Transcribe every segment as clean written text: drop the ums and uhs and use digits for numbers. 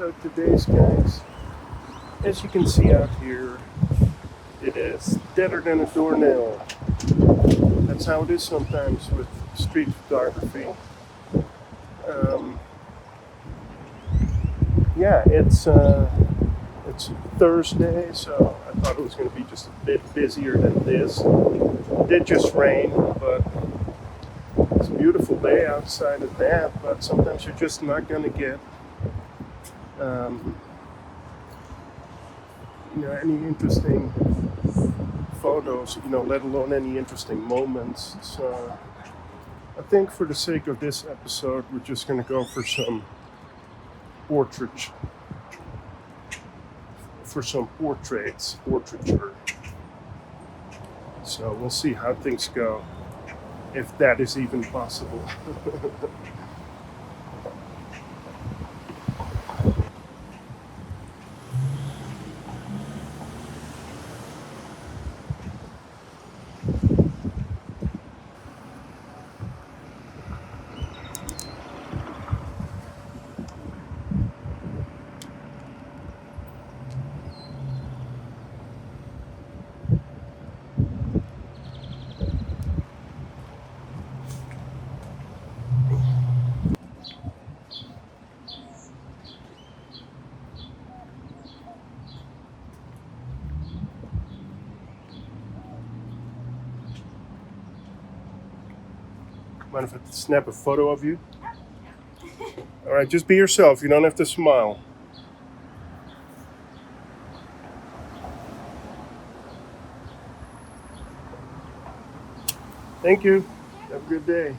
So today's, guys, as you can see out here, it is deader than a doornail. That's how it is sometimes with street photography. Yeah, it's Thursday, so I thought it was going to be just a bit busier than this. It did just rain, but it's a beautiful day outside of that. But sometimes you're just not going to get any interesting photos, let alone any interesting moments. So I think for the sake of this episode, we're just going to go for some portraits. Portraiture. So we'll see how things go, if that is even possible. Mind if I snap a photo of you? All right, just be yourself. You don't have to smile. Thank you. Have a good day.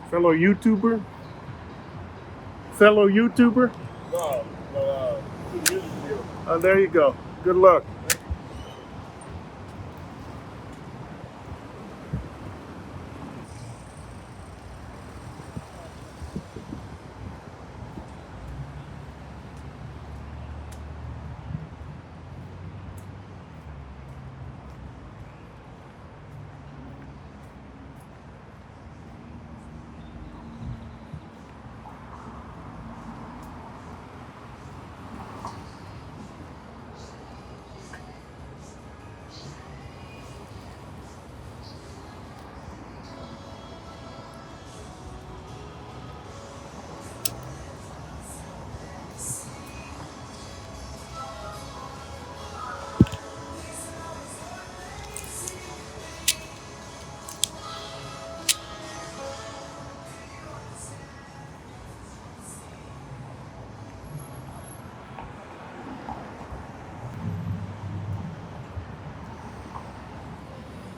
Fellow YouTuber? No, music video. Oh, there you go. Good luck.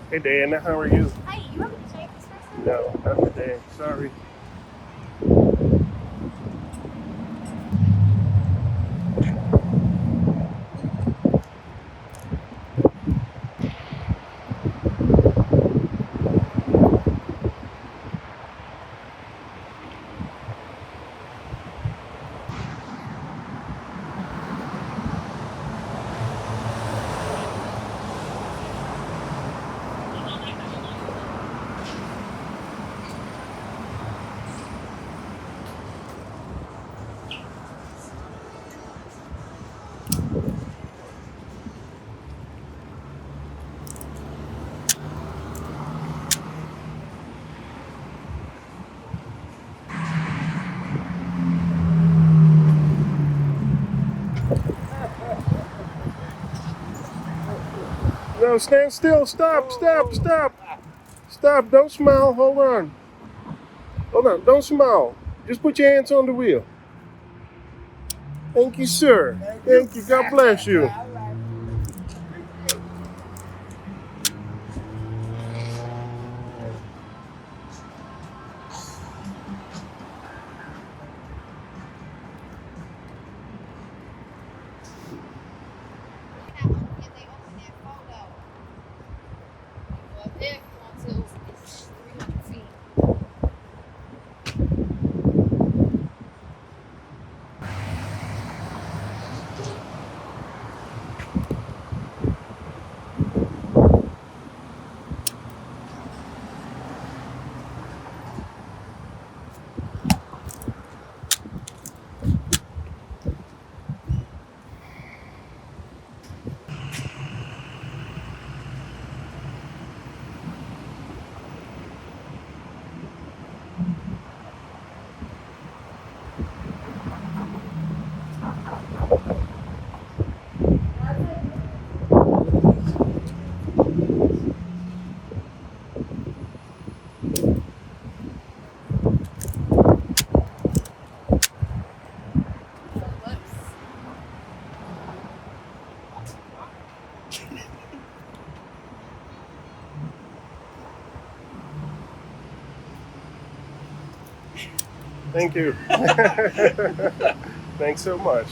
Hey, Diana, how are you? Hi, you want me to take this person? No, not today. Sorry. No, stand still. Stop. Stop. Don't smile. Hold on. Don't smile. Just put your hands on the wheel. Thank you, sir. Thank you. God bless you. Thank you. Thanks so much.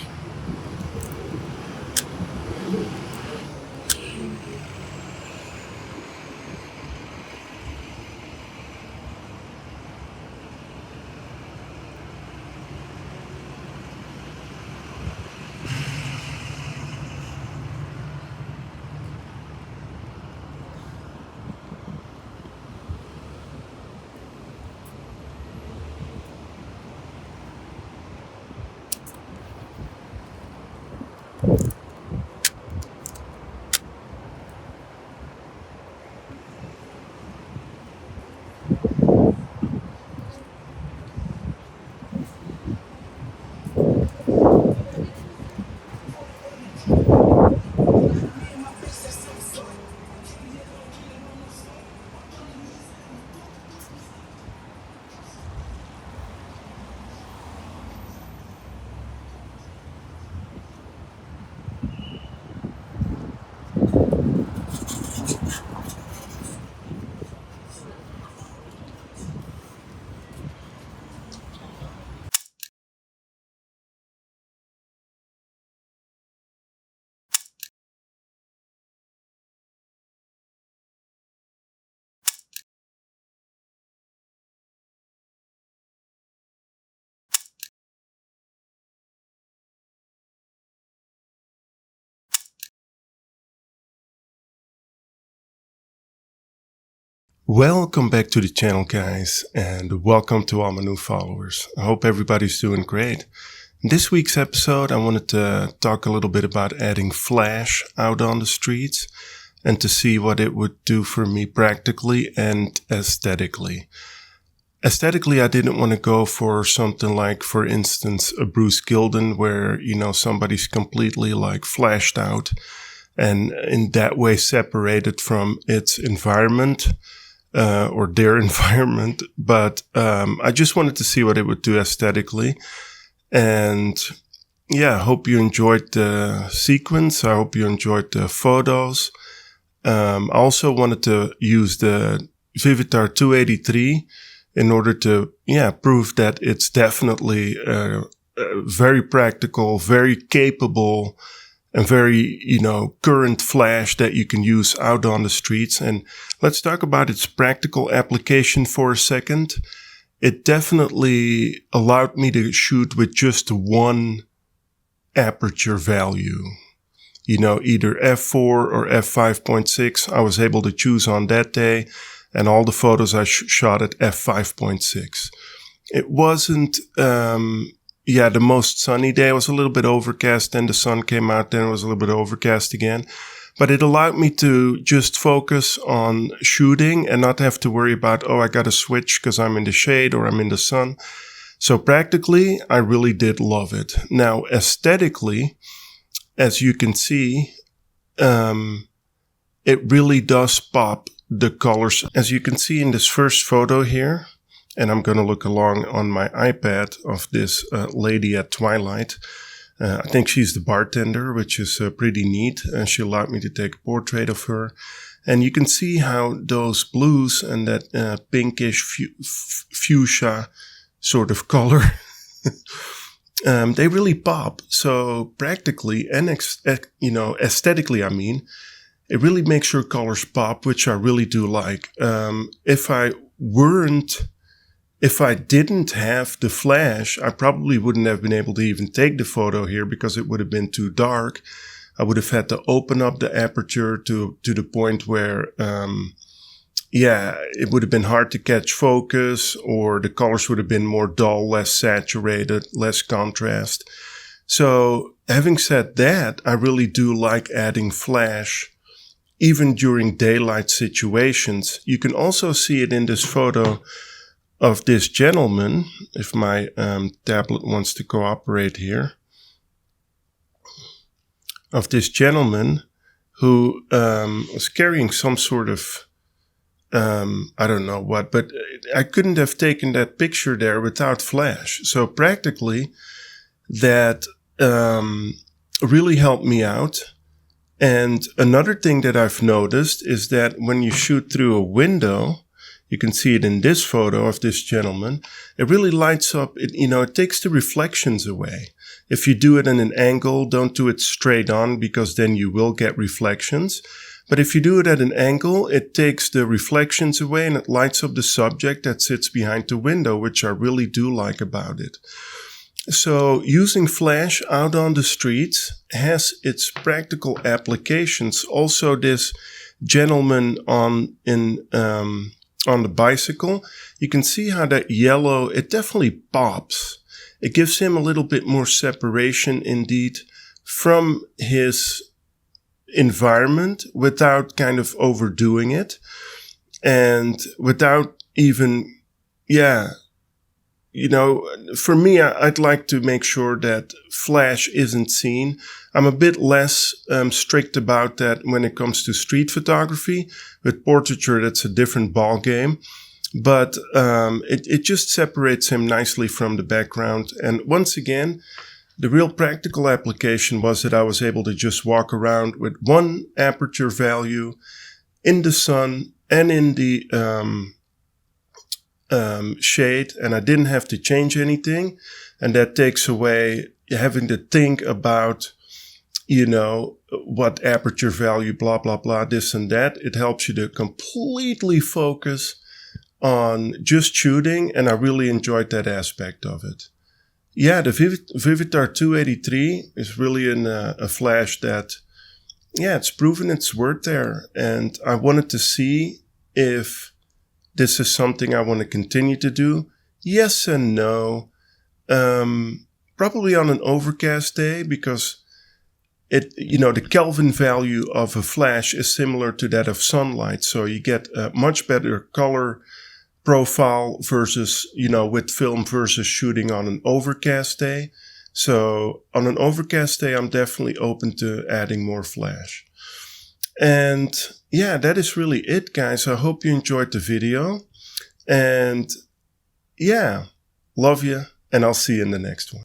Welcome back to the channel, guys, and welcome to all my new followers. I hope everybody's doing great. In this week's episode, I wanted to talk a little bit about adding flash out on the streets and to see what it would do for me practically and aesthetically. Aesthetically, I didn't want to go for something like, for instance, a Bruce Gilden where, somebody's completely like flashed out and in that way separated from its environment. Or their environment, but I just wanted to see what it would do aesthetically. And yeah, I hope you enjoyed the sequence. I hope you enjoyed the photos. I also wanted to use the Vivitar 283 in order to, prove that it's definitely very practical, very capable, and very, current flash that you can use out on the streets. And let's talk about its practical application for a second. It definitely allowed me to shoot with just one aperture value. Either f4 or f5.6. I was able to choose on that day, and all the photos I shot at f5.6. It wasn't, the most sunny day. It was a little bit overcast, then the sun came out, then it was a little bit overcast again. But it allowed me to just focus on shooting and not have to worry about, I got to switch because I'm in the shade or I'm in the sun. So practically, I really did love it. Now, aesthetically, as you can see, it really does pop the colors. As you can see in this first photo here, and I'm going to look along on my iPad of this lady at twilight. I think she's the bartender, which is pretty neat. She allowed me to take a portrait of her. And you can see how those blues and that pinkish fuchsia sort of color, they really pop. So practically and aesthetically, I mean, it really makes your colors pop, which I really do like. If I didn't have the flash, I probably wouldn't have been able to even take the photo here because it would have been too dark. I would have had to open up the aperture to the point where, it would have been hard to catch focus, or the colors would have been more dull, less saturated, less contrast. So having said that, I really do like adding flash even during daylight situations. You can also see it in this photo of this gentleman, if my tablet wants to cooperate here, of this gentleman who was carrying some sort of, I don't know what, but I couldn't have taken that picture there without flash. So practically that really helped me out. And another thing that I've noticed is that when you shoot through a window, you can see it in this photo of this gentleman, it really lights up, it takes the reflections away. If you do it at an angle, don't do it straight on because then you will get reflections. But if you do it at an angle, it takes the reflections away and it lights up the subject that sits behind the window, which I really do like about it. So using flash out on the streets has its practical applications. Also, this gentleman on the bicycle, you can see how that yellow, it definitely pops. It gives him a little bit more separation indeed from his environment without kind of overdoing it and without even, for me, I'd like to make sure that flash isn't seen. I'm a bit less strict about that when it comes to street photography. With portraiture, that's a different ball game. But it just separates him nicely from the background. And once again, the real practical application was that I was able to just walk around with one aperture value in the sun and in the shade, and I didn't have to change anything. And that takes away having to think about, what aperture value, blah, blah, blah, this and that. It helps you to completely focus on just shooting, and I really enjoyed that aspect of it. Yeah, the Vivitar 283 is really a flash that, it's proven its worth there. And I wanted to see if this is something I want to continue to do. Yes and no. Probably on an overcast day, because the Kelvin value of a flash is similar to that of sunlight. So you get a much better color profile versus, with film versus shooting on an overcast day. So on an overcast day, I'm definitely open to adding more flash. And that is really it, guys. I hope you enjoyed the video. And love you. And I'll see you in the next one.